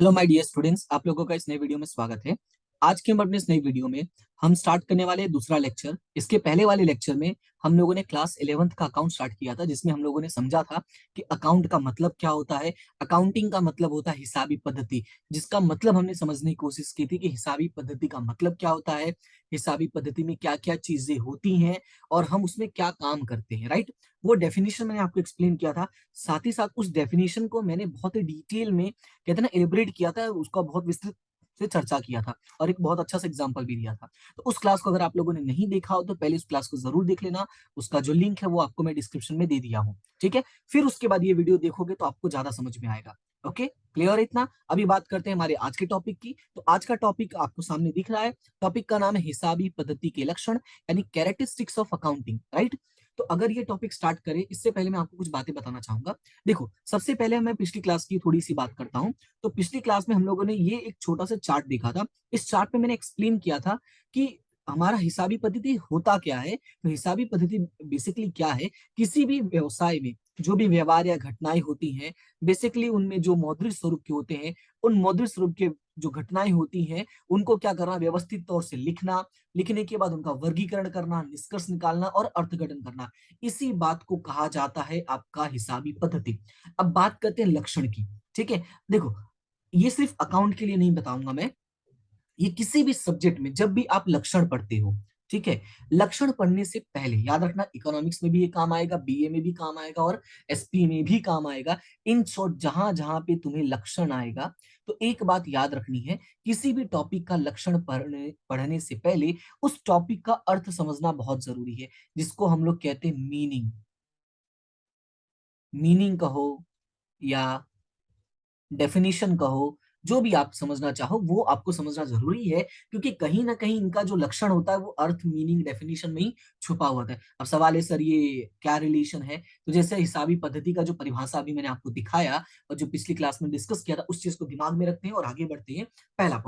Hello my dear students, आप लोगों का इस नए वीडियो में स्वागत है। आज के हम अपने इस नई वीडियो में हम स्टार्ट करने वाले हैं दूसरा लेक्चर। इसके पहले वाले लेक्चर में हम लोगों ने क्लास 11th का अकाउंट स्टार्ट किया था, जिसमें हम लोगों ने समझा था कि अकाउंट का मतलब क्या होता है। अकाउंटिंग का मतलब होता है हिसाबी पद्धति, जिसका मतलब हमने समझने की कोशिश की थी कि हिसाबी पद्धति का मतलब क्या होता है, हिसाबी पद्धति में क्या क्या चीजें होती हैं और हम उसमें क्या काम करते हैं, राइट। वो डेफिनेशन मैंने आपको एक्सप्लेन किया था। साथ ही साथ उस डेफिनेशन को मैंने बहुत ही डिटेल में कहते हैं ना एलिब्रेट किया था, उसका बहुत विस्तृत से चर्चा किया था और एक बहुत अच्छा सा एग्जांपल भी दिया था। तो उस क्लास को अगर आप लोगों ने नहीं देखा हो तो पहले उस क्लास को जरूर देख लेना। उसका जो लिंक है वो आपको मैं डिस्क्रिप्शन में दे दिया हूँ, ठीक है। फिर उसके बाद ये वीडियो देखोगे तो आपको ज्यादा समझ में आएगा। ओके, क्लियर है इतना। अभी बात करते हैं हमारे आज के टॉपिक की। तो आज का टॉपिक आपको सामने दिख रहा है। टॉपिक का नाम है हिसाबी पद्धति के लक्षण, यानी कैरेक्टरिस्टिक्स ऑफ अकाउंटिंग, राइट। तो अगर ये टॉपिक स्टार्ट करें इससे पहले मैं आपको कुछ बातें बताना चाहूंगा। देखो, सबसे पहले मैं पिछली क्लास की थोड़ी सी बात करता हूँ। तो पिछली क्लास में हम लोगों ने ये एक छोटा सा चार्ट देखा था। इस चार्ट में मैंने एक्सप्लेन किया था कि हमारा हिसाबी पद्धति होता क्या है। तो हिसाबी पद्धति बेसिकली क्या है, किसी भी व्यवसाय में जो भी व्यवहार या घटनाएं होती हैं, बेसिकली उनमें जो मौद्रिक स्वरूप के होते हैं, उन मौद्रिक स्वरूप के जो घटनाएं होती हैं उनको क्या करना, व्यवस्थित तौर से लिखना, लिखने के बाद उनका वर्गीकरण करना, निष्कर्ष निकालना और अर्थघटन करना। इसी बात को कहा जाता है आपका हिसाबी पद्धति। अब बात करते हैं लक्षण की, ठीक है। देखो, ये सिर्फ अकाउंट के लिए नहीं बताऊंगा मैं, ये किसी भी सब्जेक्ट में जब भी आप लक्षण पढ़ते हो, ठीक है। लक्षण पढ़ने से पहले याद रखना, इकोनॉमिक्स में भी ये काम आएगा, बीए में भी काम आएगा और एसपी में भी काम आएगा। इन शॉर्ट जहां जहां पे तुम्हें लक्षण आएगा, तो एक बात याद रखनी है, किसी भी टॉपिक का लक्षण पढ़ने पढ़ने से पहले उस टॉपिक का अर्थ समझना बहुत जरूरी है, जिसको हम लोग कहते हैं मीनिंग। मीनिंग कहो या डेफिनेशन कहो, जो भी आप समझना चाहो वो आपको समझना जरूरी है, क्योंकि कहीं ना कहीं इनका जो लक्षण होता है वो अर्थ, मीनिंग, डेफिनेशन में ही छुपा हुआ होता है। अब सवाल है, सर ये क्या रिलेशन है। तो जैसे हिसाबी पद्धति का जो परिभाषा अभी मैंने आपको दिखाया और जो पिछली क्लास में डिस्कस किया था, उस चीज को दिमाग में रखते हैं और आगे बढ़ते हैं। पहला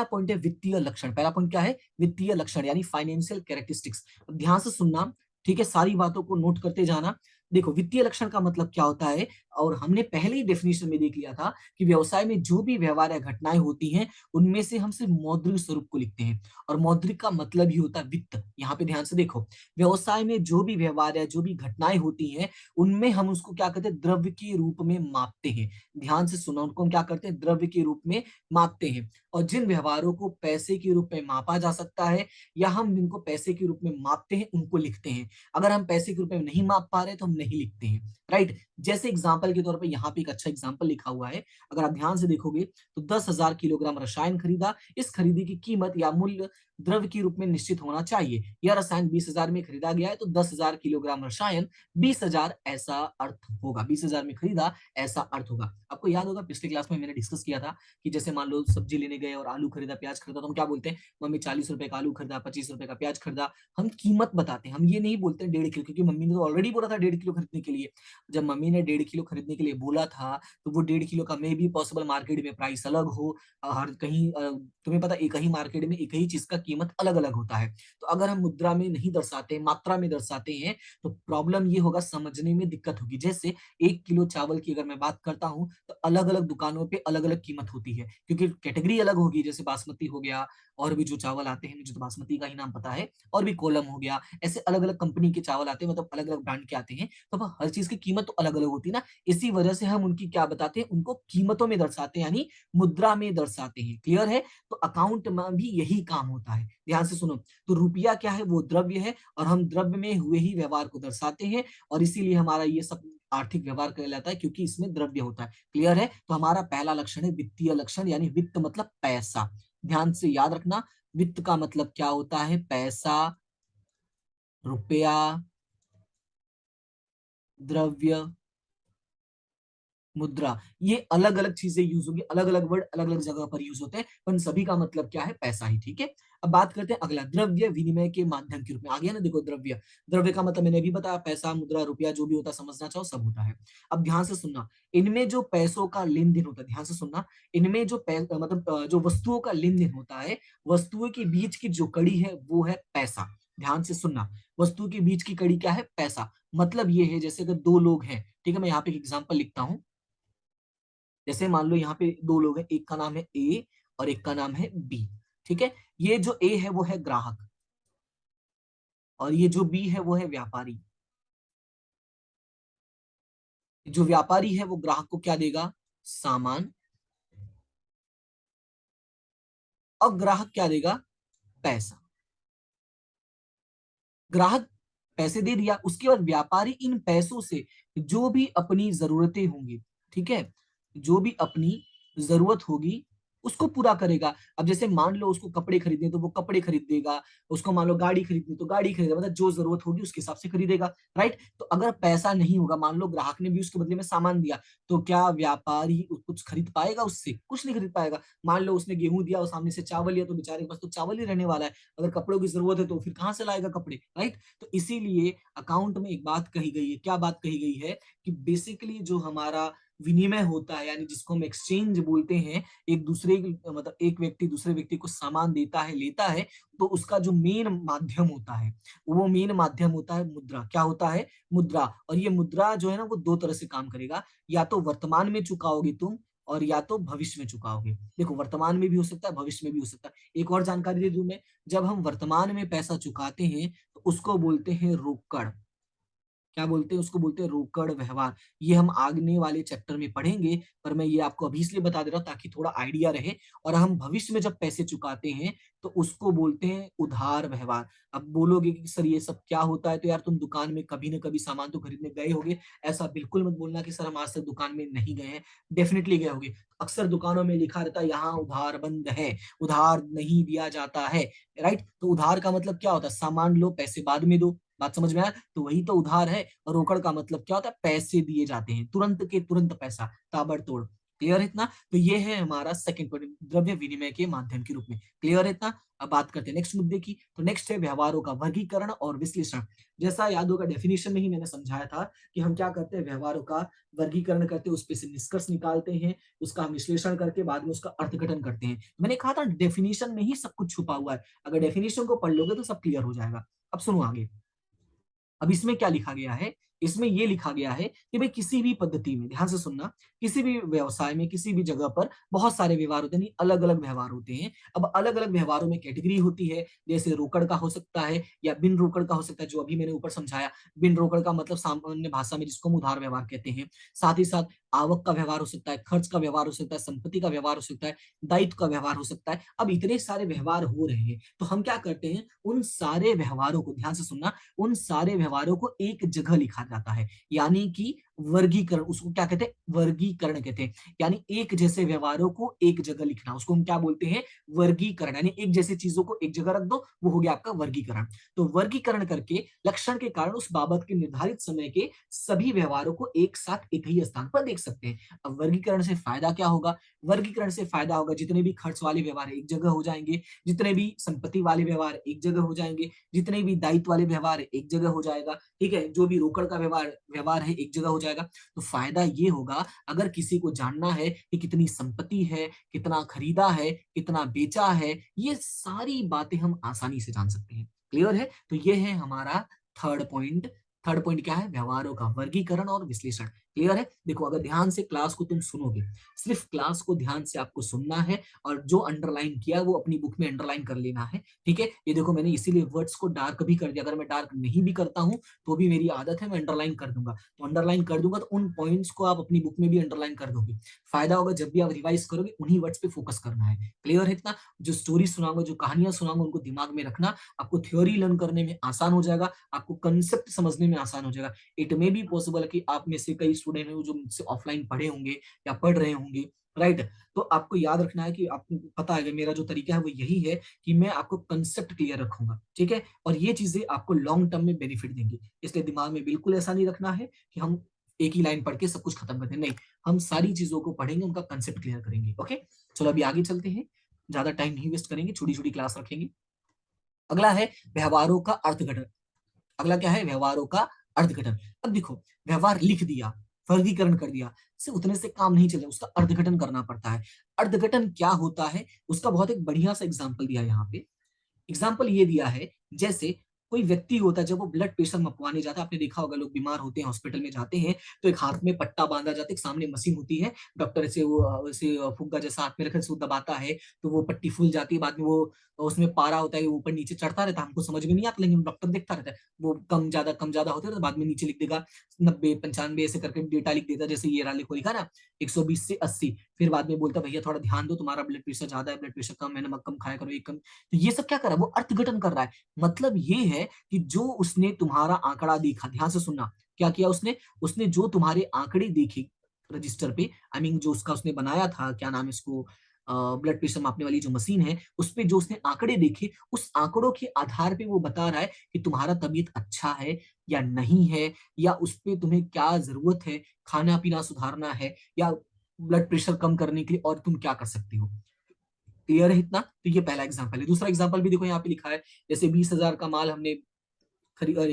पॉइंट है वित्तीय लक्षण। पहला पॉइंट क्या है, वित्तीय लक्षण यानी फाइनेंशियल कैरेक्टरिस्टिक्स। ध्यान से सुनना, ठीक है, सारी बातों को नोट करते जाना। देखो, वित्तीय लक्षण का मतलब क्या होता है, और हमने पहले ही डेफिनेशन में देख लिया था कि व्यवसाय में जो भी व्यवहार या घटनाएं होती हैं उनमें से हम सिर्फ मौद्रिक स्वरूप को लिखते हैं, और मौद्रिक का मतलब ही होता है वित्त। यहाँ पे ध्यान से देखो, व्यवसाय में जो भी व्यवहार या जो भी घटनाएं होती हैं उनमें हम उसको क्या करते हैं, द्रव्य के रूप में मापते हैं। ध्यान से सुनो, उनको हम क्या करते हैं, द्रव्य के रूप में मापते हैं। और जिन व्यवहारों को पैसे के रूप में मापा जा सकता है या हम जिनको पैसे के रूप में मापते हैं उनको लिखते हैं। अगर हम पैसे के रूप में नहीं माप पा रहे तो हम नहीं लिखते हैं, राइट। जैसे एग्जाम्पल के तौर पे यहाँ पे एक अच्छा एग्जाम्पल लिखा हुआ है। अगर आप ध्यान से देखोगे तो 10,000 किलोग्राम रसायन खरीदा, इस खरीदी की कीमत या मूल्य द्रव्य के रूप में निश्चित होना चाहिए। यह रसायन 20,000 में खरीदा गया है तो 10,000 किलोग्राम रसायन 20,000 ऐसा अर्थ होगा। 20,000 में खरीदा ऐसा अर्थ होगा। आपको याद होगा पिछले क्लास में मैंने डिस्कस किया था कि जैसे मान लो सब्जी लेने गए और आलू खरीदा, प्याज खरीदा, तो हम क्या बोलते हैं, मम्मी 40 रुपए का आलू खरीदा, 25 रुपए का प्याज खरीदा। हम कीमत बताते हैं, हम ये नहीं बोलते 1.5 किलो, क्योंकि मम्मी ने तो ऑलरेडी बोला था 1.5 किलो खरीदने के लिए। जब मम्मी ने 1.5 किलो खरीदने के लिए बोला था तो वो 1.5 किलो का मे भी पॉसिबल मार्केट में प्राइस अलग हो। हर कहीं तुम्हें पता, एक ही मार्केट में एक ही चीज का कीमत अलग अलग होता है। तो अगर हम मुद्रा में नहीं दर्शाते, मात्रा में दर्शाते हैं, तो प्रॉब्लम ये होगा, समझने में दिक्कत होगी। जैसे 1 किलो चावल की अगर मैं बात करता हूँ तो अलग अलग दुकानों पे अलग अलग कीमत होती है, क्योंकि कैटेगरी अलग होगी। जैसे बासमती हो गया, और भी जो चावल आते हैं, मुझे तो बासमती का ही नाम पता है, और भी कोलम हो गया, ऐसे अलग अलग कंपनी के चावल आते हैं, मतलब अलग अलग ब्रांड के आते हैं। तो अब हर चीज की कीमत तो अलग अलग होती है ना। इसी वजह से हम उनकी क्या बताते हैं, उनको कीमतों में दर्शाते हैं, यानी मुद्रा में दर्शाते हैं। क्लियर है। तो अकाउंट में भी यही काम होता है। ध्यान से सुनो, तो रुपया क्या है, वो द्रव्य है, और हम द्रव्य में हुए ही व्यवहार को दर्शाते हैं, और इसीलिए हमारा ये सब आर्थिक व्यवहार कहलाता है, क्योंकि इसमें द्रव्य होता है। क्लियर है। तो हमारा पहला लक्षण है वित्तीय लक्षण, यानी वित्त मतलब पैसा। ध्यान से याद रखना, वित्त का मतलब क्या होता है, पैसा, रुपया, द्रव्य, मुद्रा। ये अलग अलग चीजें यूज होगी, अलग अलग वर्ड अलग अलग जगह पर यूज होते हैं, पर इन सभी का मतलब क्या है, पैसा ही। ठीक है। अब बात करते हैं अगला, द्रव्य विनिमय के माध्यम के रूप में। आ गया ना, देखो द्रव्य, द्रव्य का मतलब मैंने भी बताया, पैसा, मुद्रा, रुपया, जो भी होता है, समझना चाहो सब होता है। अब ध्यान से सुनना, इनमें जो पैसों का लेन देन होता है, ध्यान से सुनना, इनमें जो मतलब जो वस्तुओं का लेन देन होता है, वस्तुओं के बीच की जो कड़ी है वो है पैसा। ध्यान से सुनना, वस्तु के बीच की कड़ी क्या है, पैसा। मतलब ये है, जैसे अगर दो लोग हैं, ठीक है, मैं यहाँ पे एक एग्जांपल लिखता हूँ। जैसे मान लो यहाँ पे दो लोग हैं, एक का नाम है ए और एक का नाम है बी। ठीक है, ये जो ए है वो है ग्राहक, और ये जो बी है वो है व्यापारी। जो व्यापारी है वो ग्राहक को क्या देगा? सामान। और ग्राहक क्या देगा? पैसा। ग्राहक पैसे दे दिया, उसके बाद व्यापारी इन पैसों से जो भी अपनी जरूरतें होंगी, ठीक है, जो भी अपनी जरूरत होगी उसको पूरा करेगा। अब जैसे मान लो उसको कपड़े खरीदने तो वो कपड़े खरीद देगा, उसको मान लो गाड़ी खरीदनी तो गाड़ी खरीदेगा, मतलब जो जरूरत होगी उसके हिसाब से खरीदेगा। राइट, तो अगर पैसा नहीं होगा, मान लो ग्राहक ने भी उसके बदले में सामान दिया, तो क्या व्यापारी कुछ खरीद पाएगा? उससे कुछ नहीं खरीद पाएगा। मान लो उसने गेहूं दिया और सामने से चावल लिया, तो बेचारे के पास तो चावल ही रहने वाला है। अगर कपड़ों की जरूरत है तो फिर कहाँ से लाएगा कपड़े? राइट, तो इसीलिए अकाउंट में एक बात कही गई है। क्या बात कही गई है? कि बेसिकली जो हमारा विनिमय होता है, यानी जिसको हम एक्सचेंज बोलते हैं, एक दूसरे मतलब एक व्यक्ति दूसरे व्यक्ति को सामान देता है, लेता है, तो उसका जो मेन माध्यम होता है, वो मेन माध्यम होता है मुद्रा। क्या होता है? मुद्रा। और ये मुद्रा जो है ना, वो दो तरह से काम करेगा। या तो वर्तमान में चुकाओगे तुम, और या तो भविष्य में चुकाओगे। देखो, वर्तमान में भी हो सकता है, भविष्य में भी हो सकता है। एक और जानकारी दे दूं मैं, जब हम वर्तमान में पैसा चुकाते हैं तो उसको बोलते हैं रोकड़। क्या बोलते हैं? उसको बोलते हैं रोकड़ व्यवहार। ये हम आगने वाले चैप्टर में पढ़ेंगे, पर मैं ये आपको अभी इसलिए बता दे रहा हूँ ताकि थोड़ा आइडिया रहे। और हम भविष्य में जब पैसे चुकाते हैं तो उसको बोलते हैं उधार व्यवहार। अब बोलोगे कि सर ये सब क्या होता है, तो यार तुम दुकान में कभी ना कभी सामान तो खरीदने गए होगे। ऐसा बिल्कुल मत बोलना कि सर हम आज तक दुकान में नहीं गए हैं, डेफिनेटली गए होगे। अक्सर दुकानों में लिखा रहता है यहाँ उधार बंद है, उधार नहीं दिया जाता है। राइट, तो उधार का मतलब क्या होता है? सामान लो, पैसे बाद में दो। बात समझ में आया? तो वही तो उधार है। और रोकड़ का मतलब क्या होता है? पैसे दिए जाते हैं, तुरंत के तुरंत पैसा, ताबड़तोड़। क्लियर है इतना? तो ये है हमारा सेकंड पॉइंट, द्रव्य विनिमय के माध्यम के रूप में। क्लियर है इतना? अब बात करते हैं नेक्स्ट मुद्दे की। तो नेक्स्ट है व्यवहारों का वर्गीकरण और विश्लेषण। जैसा याद होगा, डेफिनेशन में ही मैंने समझाया था कि हम क्या करते हैं, व्यवहारों का वर्गीकरण करते हैं, उस पे से निष्कर्ष निकालते हैं, उसका हम विश्लेषण करके बाद में उसका अर्थघटन करते हैं। मैंने कहा था डेफिनेशन में ही सब कुछ छुपा हुआ है। अगर डेफिनेशन को पढ़ लोगे तो सब क्लियर हो जाएगा। अब सुनो आगे। अब इसमें क्या लिखा गया है? इसमें यह लिखा गया है कि भाई किसी भी पद्धति में, ध्यान से सुनना, किसी भी व्यवसाय में, किसी भी जगह पर बहुत सारे व्यवहार होते हैं, अलग अलग व्यवहार होते हैं। अब अलग अलग व्यवहारों में कैटेगरी होती है, जैसे रोकड़ का हो सकता है या बिन रोकड़ का हो सकता है, जो अभी मैंने ऊपर समझाया। बिन रोकड़ का मतलब सामान्य भाषा में जिसको हम उधार व्यवहार कहते हैं। साथ ही साथ आवक का व्यवहार हो सकता है, खर्च का व्यवहार हो सकता है, संपत्ति का व्यवहार हो सकता है, दायित्व का व्यवहार हो सकता है। अब इतने सारे व्यवहार हो रहे हैं, तो हम क्या करते हैं, उन सारे व्यवहारों को, ध्यान से सुनना, उन सारे व्यवहारों को एक जगह लिखा जाता है, यानी कि वर्गीकरण। उसको क्या कहते हैं? वर्गीकरण कहते हैं। यानी एक जैसे व्यवहारों को एक जगह लिखना, उसको हम क्या बोलते हैं? वर्गीकरण। यानी एक जैसी चीजों को एक जगह रख दो, वो हो गया आपका वर्गीकरण। तो वर्गीकरण करके लक्षण के कारण उस बाबत के निर्धारित समय के सभी व्यवहारों को एक साथ एक ही स्थान पर देख सकते हैं। अब वर्गीकरण से फायदा क्या होगा? वर्गीकरण से फायदा होगा, जितने भी खर्च वाले व्यवहार एक जगह हो जाएंगे, जितने भी संपत्ति वाले व्यवहार एक जगह हो जाएंगे, जितने भी दायित्व वाले व्यवहार एक जगह हो जाएगा। ठीक है, जो भी रोकड़ का व्यवहार व्यवहार है एक जगह हो जाएगा। तो फायदा ये होगा, अगर किसी को जानना है कि कितनी संपत्ति है, कितना खरीदा है, कितना बेचा है, ये सारी बातें हम आसानी से जान सकते हैं। क्लियर है? तो ये है हमारा थर्ड पॉइंट। थर्ड पॉइंट क्या है? व्यवहारों का वर्गीकरण और विश्लेषण। क्लियर है? देखो, अगर ध्यान से क्लास को तुम सुनोगे, सिर्फ क्लास को ध्यान से आपको सुनना है, और जो अंडरलाइन किया वो अपनी बुक में अंडरलाइन कर लेना है। ठीक है, ये देखो मैंने इसीलिए वर्ड्स को डार्क भी कर दिया। अगर मैं डार्क नहीं भी करता हूं तो भी मेरी आदत है, मैं अंडरलाइन कर दूंगा। तो अंडरलाइन कर दूंगा तो उन पॉइंट्स को आप अपनी बुक में भी अंडरलाइन कर दोगे। फायदा होगा, जब भी आप रिवाइज करोगे उन्हीं वर्ड्स पे फोकस करना है। क्लियर है इतना? जो स्टोरी सुनाऊंगा, जो कहानियां सुनाऊंगा, उनको दिमाग में रखना। आपको थ्योरी लर्न करने में आसान हो जाएगा, आपको कंसेप्ट समझने में आसान हो जाएगा। इट मे बी पॉसिबल कि आप में से कई स्टूडेंट हैं जो मुझसे ऑफलाइन पढ़े होंगे या पढ़ रहे होंगे। राइट, तो आपको याद रखना है कि आपको पता है कि मेरा जो तरीका है वो यही है कि मैं आपको कंसेप्ट क्लियर रखूंगा। ठीक है, और ये चीजें आपको लॉन्ग टर्म में बेनिफिट देंगी। इसलिए दिमाग में बिल्कुल ऐसा नहीं रखना है कि हम एक ही लाइन पढ़ के सब कुछ खत्म कर दें। नहीं, हम सारी चीजों को पढ़ेंगे, उनका कंसेप्ट क्लियर करेंगे। ओके, चलो अभी आगे चलते हैं, ज्यादा टाइम नहीं वेस्ट करेंगे, छोटी छोटी क्लास रखेंगे। अगला है व्यवहारों का अर्थघटन। अगला क्या है? व्यवहारों का अर्थघटन। अब देखो, व्यवहार लिख दिया, वर्गीकरण कर दिया, सिर्फ उतने से काम नहीं चलेगा, उसका अर्थघटन करना पड़ता है। अर्थघटन क्या होता है उसका बहुत एक बढ़िया सा एग्जांपल दिया है यहाँ पे। एग्जाम्पल ये दिया है, जैसे कोई व्यक्ति होता है जब वो ब्लड प्रेशर मपवाने जाता है, आपने देखा होगा लोग बीमार होते हैं हॉस्पिटल में जाते हैं तो एक हाथ में पट्टा बांधा जाता है, एक सामने मशीन होती है, डॉक्टर ऐसे वो ऐसे फुग्गा जैसा हाथ में रखे से दबाता है तो वो पट्टी फूल जाती है, बाद में वो उसमें पारा होता है ऊपर नीचे चढ़ता रहता है, हमको समझ में नहीं आता लेकिन डॉक्टर देखता रहता है, वो कम ज्यादा होते हैं तो बाद में नीचे लिख देगा 90 95 ऐसे करके डेटा लिख देता है, जैसे ये रहा लिखा ना 120 से 80, फिर बाद में बोलता भैया थोड़ा ध्यान दो तुम्हारा ब्लड प्रेशर ज्यादा है, ब्लड प्रेशर कम है, नमक कम खाया करो, ये कम। तो ये सब क्या कर रहा है, वो अर्थघटन कर रहा है। मतलब ये है कि जो उसने तुम्हारा आंकड़ा देखा, ध्यान से सुनना, क्या किया उसने, उसने जो तुम्हारे आंकड़े देखे रजिस्टर पे, आई मीन जो उसका उसने बनाया था, क्या नाम है इसको, ब्लड प्रेशर मापने वाली जो मशीन है, उस पे जो उसने आंकड़े देखे, उस आंकड़ों के आधार पे वो बता रहा है कि तुम्हारा तबीयत अच्छा है या नहीं है, या उस पे तुम्हें क्या जरूरत है, खाना पीना सुधारना है, या ब्लड प्रेशर कम करने के लिए और तुम क्या कर सकते हो। क्लियर है इतना, तो ये पहला एग्जांपल है। दूसरा एग्जांपल भी देखो यहाँ पे लिखा है, जैसे 20,000 का माल हमने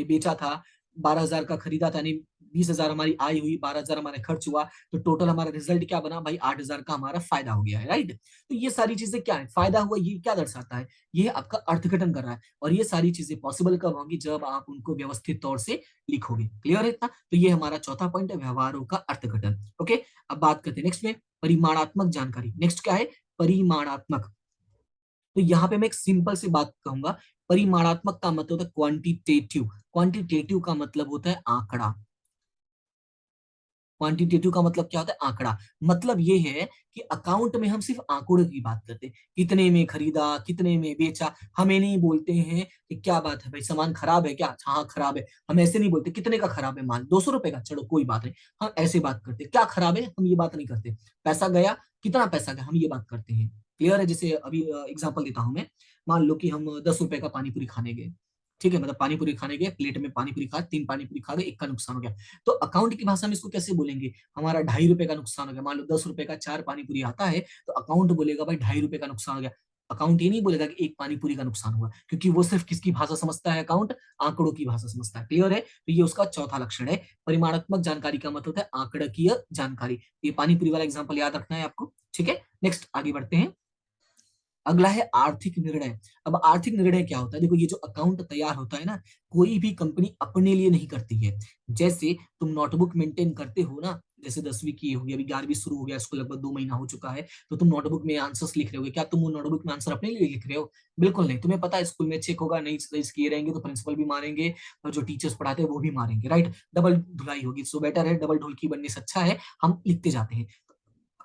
बेचा था, 12,000 का खरीदा था, यानी 20,000 हमारी आय हुई, 12,000 हमारा खर्च हुआ, तो टोटल हमारा रिजल्ट क्या बना भाई, 8,000 का हमारा फायदा हो गया है, राइट। तो ये सारी चीजें क्या है, फायदा हुआ, ये क्या दर्शाता है, ये आपका अर्थघटन कर रहा है, और ये सारी चीजें पॉसिबल कब होंगी, जब आप उनको व्यवस्थित तौर से लिखोगे। क्लियर है इतना, तो ये हमारा चौथा पॉइंट है, व्यवहारों का अर्थघटन। ओके, अब बात करते हैं नेक्स्ट में, परिमाणात्मक जानकारी। नेक्स्ट क्या है, परिमाणात्मक। तो यहाँ पे मैं एक सिंपल सी बात कहूंगा, परिमाणात्मक का मतलब होता है क्वांटिटेटिव, क्वांटिटेटिव का मतलब होता है आंकड़ा, क्वांटिटेटिव का मतलब क्या होता है, आंकड़ा। मतलब ये है कि अकाउंट में हम सिर्फ आंकड़ों की बात करते हैं, कितने में खरीदा, कितने में बेचा, हमें नहीं बोलते हैं कि क्या बात है भाई सामान खराब है क्या, हाँ खराब है, हम ऐसे नहीं बोलते कितने का खराब है माल, 200 रुपए का, चलो कोई बात नहीं, हम ऐसे बात करते, क्या खराब है हम ये बात नहीं करते, पैसा गया, कितना पैसा गया, हम ये बात करते हैं। क्लियर है, जैसे अभी एग्जाम्पल देता हूं मैं, मान लो कि हम 10 रुपए का पानी पूरी खाने गए, ठीक है, मतलब पानी पूरी खाने गए, प्लेट में पानी पूरी खा, 3 पानी पूरी खा गए, एक का नुकसान हो गया, तो अकाउंट की भाषा में इसको कैसे बोलेंगे, हमारा 2.5 रुपए का नुकसान हो गया, मान लो 10 रुपए का 4 पानी पूरी आता है, तो अकाउंट बोलेगा भाई 2.5 रुपए का नुकसान हो गया। अकाउंट ये नहीं बोलेगा कि एक पानी पूरी का नुकसान हुआ, क्योंकि वो सिर्फ किसकी भाषा समझता है, अकाउंट आंकड़ों की भाषा समझता है। क्लियर है, तो ये उसका चौथा लक्षण है। परिमाणात्मक जानकारी का मतलब होता है आंकड़कीय जानकारी। ये पानी पूरी वाला एग्जाम्पल याद रखना है आपको, ठीक है। नेक्स्ट आगे बढ़ते हैं, अगला है आर्थिक निर्णय। अब आर्थिक निर्णय क्या होता है, देखो ये जो अकाउंट तैयार होता है ना, कोई भी कंपनी अपने लिए नहीं करती है। जैसे तुम नोटबुक मेंटेन करते हो ना, जैसे 10वीं की होगी, अभी 11वीं शुरू हो गया, इसको लगभग 2 महीना हो चुका है, तो तुम नोटबुक में आंसर्स लिख रहे हो, क्या तुम वो नोटबुक में आंसर अपने लिए लिख रहे हो, बिल्कुल नहीं। तुम्हें पता है स्कूल में चेक होगा, नहीं सही किए रहेंगे तो प्रिंसिपल भी मारेंगे, और जो टीचर्स पढ़ाते हैं वो भी मारेंगे, राइट, डबल धुलाई होगी, सो बेटर है डबल ढुलकी बनने से अच्छा है हम लिखते जाते हैं।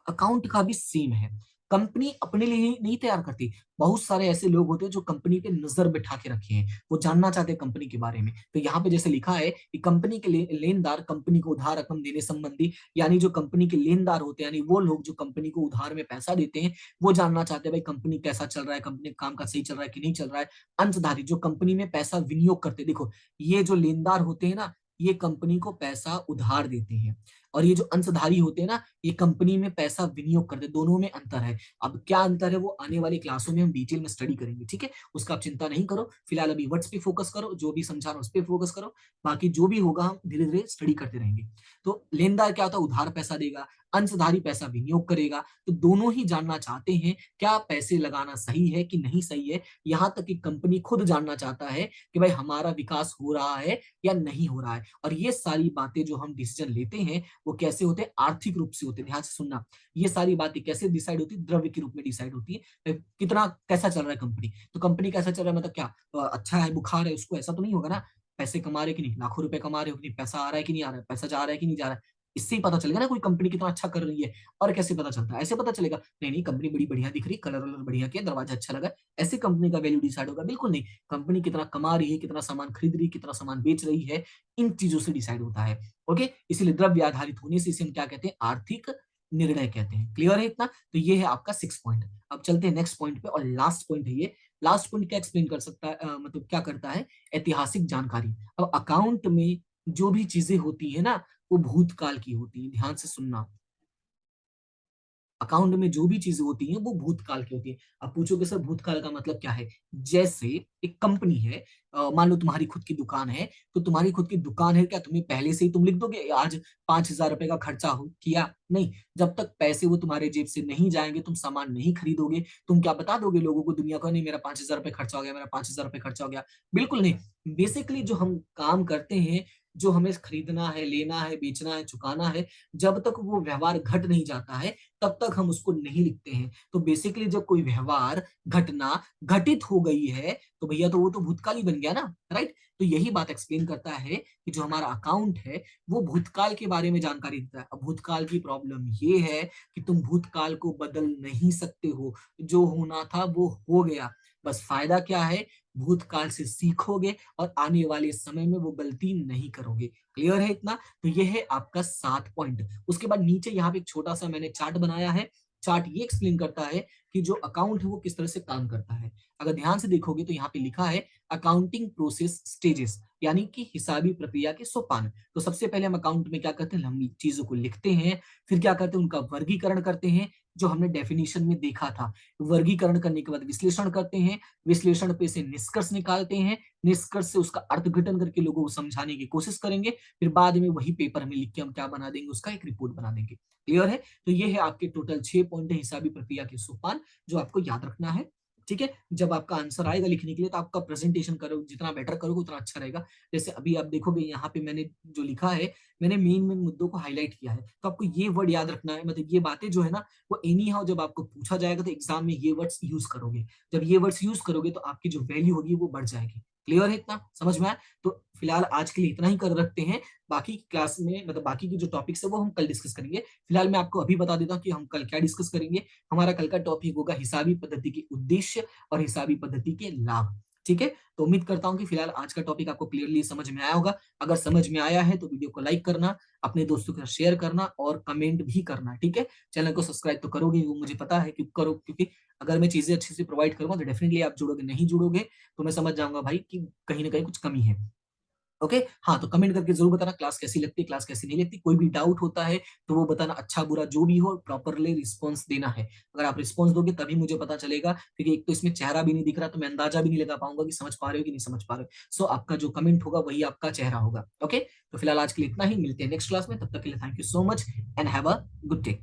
अकाउंट का भी सेम है, कंपनी अपने लिए ही नहीं तैयार करती, बहुत सारे ऐसे लोग होते हैं जो कंपनी पे नजर बिठा के रखे हैं, वो जानना चाहते हैं कंपनी के बारे में। तो यहाँ पे जैसे लिखा है कि कंपनी के लेनदार कंपनी को उधार रकम देने संबंधी, यानी जो कंपनी के लेनदार होते हैं, यानी वो लोग जो कंपनी को उधार में पैसा देते हैं, वो जानना चाहते हैं भाई कंपनी कैसा चल रहा है, कंपनी का काम का सही चल रहा है कि नहीं चल रहा है। अंशधारी जो कंपनी में पैसा विनियोग करते हैं, देखो ये जो लेनदार होते हैं ना, ये कंपनी को पैसा उधार देते हैं, और ये जो अंशधारी होते हैं ना, ये कंपनी में पैसा विनियोग करते हैं, दोनों में अंतर है। अब क्या अंतर है वो आने वाली क्लासों में हम डिटेल में स्टडी करेंगे, ठीक है, उसका आप चिंता नहीं करो, फिलहाल अभी वर्ड्स पे फोकस करो, जो भी समझा रहा हूं उस पे फोकस करो, बाकी जो भी होगा हम धीरे धीरे स्टडी करते रहेंगे। तो लेनदार क्या होता है, उधार पैसा देगा, अंशधारी पैसा विनियोग करेगा, तो दोनों ही जानना चाहते हैं क्या पैसे लगाना सही है कि नहीं सही है, यहाँ तक कि कंपनी खुद जानना चाहता है कि भाई हमारा विकास हो रहा है या नहीं हो रहा है। और ये सारी बातें जो हम डिसीजन लेते हैं वो कैसे होते हैं, आर्थिक रूप से होते हैं, ध्यान से सुनना। ये सारी बातें कैसे डिसाइड होती है, द्रव्य के रूप में डिसाइड होती है, कितना कैसा चल रहा है कंपनी, तो कंपनी कैसा चल रहा है मतलब क्या, अच्छा है, बुखार है उसको, ऐसा तो नहीं होगा ना, पैसे कमा रहे कि नहीं, लाखों रुपए कमा रहे हो कि नहीं, पैसा आ रहा है कि नहीं आ रहा है, पैसा जा रहा है कि नहीं जा रहा है, इससे ही पता चलेगा ना कोई कंपनी कितना अच्छा कर रही है। और कैसे पता चलता है, ऐसे पता चलेगा, नहीं नहीं कंपनी बड़ी बढ़िया दिख रही, कलर वलर बढ़िया किया, दरवाजा अच्छा लगा, ऐसे कंपनी का वैल्यू डिसाइड होगा, बिल्कुल नहीं। कंपनी कितना कमा रही है, कितना सामान खरीद रही है, कितना सामान बेच रही है, इन चीजों से डिसाइड होता है। ओके, इसीलिए द्रव्य आधारित होने से इसे हम क्या कहते हैं, आर्थिक निर्णय कहते हैं। क्लियर है इतना, तो ये है आपका 6 पॉइंट। अब चलते हैं नेक्स्ट पॉइंट पे, और लास्ट पॉइंट है ये। लास्ट पॉइंट क्या एक्सप्लेन कर सकता है, मतलब क्या करता है, ऐतिहासिक जानकारी। अब अकाउंट में जो भी चीजें होती है ना, वो भूतकाल की होती है, ध्यान से सुनना। अकाउंट में जो भी चीजें होती हैं वो भूतकाल की होती है। आप पूछोगे सर भूतकाल का मतलब क्या है? जैसे एक कंपनी है, मान लो तुम्हारी खुद की दुकान है, तो तुम्हारी खुद की दुकान है, क्या तुम्हें पहले से ही तुम लिख दोगे आज 5,000 रुपए का खर्चा हो किया? नहीं। जब तक पैसे वो तुम्हारे जेब से नहीं जाएंगे, तुम सामान नहीं खरीदोगे, तुम क्या बता दोगे लोगों को, दुनिया को, नहीं मेरा 5,000 रुपए खर्चा हो गया, मेरा 5,000 रुपए खर्चा हो गया? बिल्कुल नहीं। बेसिकली जो हम काम करते हैं, जो हमें खरीदना है, लेना है, बेचना है, चुकाना है, जब तक वो व्यवहार घट नहीं जाता है तब तक हम उसको नहीं लिखते हैं। तो बेसिकली जब कोई व्यवहार, घटना घटित हो गई है तो भैया तो वो तो भूतकाल ही बन गया ना, राइट? तो यही बात एक्सप्लेन करता है कि जो हमारा अकाउंट है वो भूतकाल के बारे में जानकारी देता है। अब भूतकाल की प्रॉब्लम ये है कि तुम भूतकाल को बदल नहीं सकते हो, जो होना था वो हो गया। बस फायदा क्या है? भूतकाल से सीखोगे और आने वाले समय में वो गलती नहीं करोगे। क्लियर है इतना? तो ये है आपका 7 पॉइंट। उसके बाद नीचे यहाँ पे एक छोटा सा मैंने चार्ट बनाया है। चार्ट ये एक्सप्लेन करता है कि जो अकाउंट है वो किस तरह से काम करता है। अगर ध्यान से देखोगे तो यहाँ पे लिखा है अकाउंटिंग प्रोसेस स्टेजेस, यानी कि हिसाबी प्रक्रिया के सोपान। तो सबसे पहले हम अकाउंट में क्या करते हैं, हम चीजों को लिखते हैं, फिर क्या करते हैं, उनका वर्गीकरण करते हैं, जो हमने डेफिनेशन में देखा था। वर्गीकरण करने के बाद विश्लेषण करते हैं, विश्लेषण पे से निष्कर्ष निकालते हैं, निष्कर्ष से उसका अर्थघटन करके लोगों को समझाने की कोशिश करेंगे, फिर बाद में वही पेपर में लिख के हम क्या बना देंगे, उसका एक रिपोर्ट बना देंगे। क्लियर है? तो ये है आपके टोटल 6 पॉइंट है हिसाबी प्रक्रिया के सोपान, जो आपको याद रखना है। ठीक है? जब आपका आंसर आएगा लिखने के लिए तो आपका प्रेजेंटेशन करो, जितना बेटर करोगे उतना अच्छा रहेगा। जैसे अभी आप देखोगे यहाँ पे मैंने जो लिखा है, मैंने मेन मेन मुद्दों को हाईलाइट किया है। तो आपको ये वर्ड याद रखना है, मतलब ये बातें जो है ना, वो एनी हाउ जब आपको पूछा जाएगा तो एग्जाम में ये वर्ड्स यूज करोगे। जब ये वर्ड्स यूज करोगे तो आपकी जो वैल्यू होगी वो बढ़ जाएगी। क्लियर है इतना? समझ में आया? तो फिलहाल आज के लिए इतना ही कर रखते हैं। बाकी की क्लास में, मतलब बाकी की जो टॉपिक्स है वो हम कल डिस्कस करेंगे। फिलहाल मैं आपको अभी बता देता हूँ कि हम कल क्या डिस्कस करेंगे। हमारा कल का टॉपिक होगा हिसाबी पद्धति के उद्देश्य और हिसाबी पद्धति के लाभ। ठीक है? तो उम्मीद करता हूँ कि फिलहाल आज का टॉपिक आपको क्लियरली समझ में आया होगा। अगर समझ में आया है तो वीडियो को लाइक करना, अपने दोस्तों के साथ शेयर करना और कमेंट भी करना। ठीक है? चैनल को सब्सक्राइब तो करोगे, वो मुझे पता है कि करो, क्योंकि अगर मैं चीजें अच्छे से प्रोवाइड करूंगा तो डेफिनेटली आप जुड़ोगे, नहीं जुड़ोगे तो मैं समझ जाऊंगा भाई कि कहीं ना कहीं कुछ कमी है। ओके? हाँ, तो कमेंट करके जरूर बताना क्लास कैसी लगती है, क्लास कैसी नहीं लगती। कोई भी डाउट होता है तो वो बताना, अच्छा बुरा जो भी हो प्रॉपरली रिस्पॉन्स देना है। अगर आप रिस्पॉन्स दोगे तभी मुझे पता चलेगा, क्योंकि एक तो इसमें चेहरा भी नहीं दिख रहा तो मैं अंदाजा भी नहीं लगा पाऊंगा कि समझ पा रहे हो कि नहीं समझ पा रहे हो। सो आपका जो कमेंट होगा वही आपका चेहरा होगा। ओके? तो फिलहाल आज के लिए इतना ही, मिलते हैं नेक्स्ट क्लास में। तब तक के लिए thank you so much and have a good day.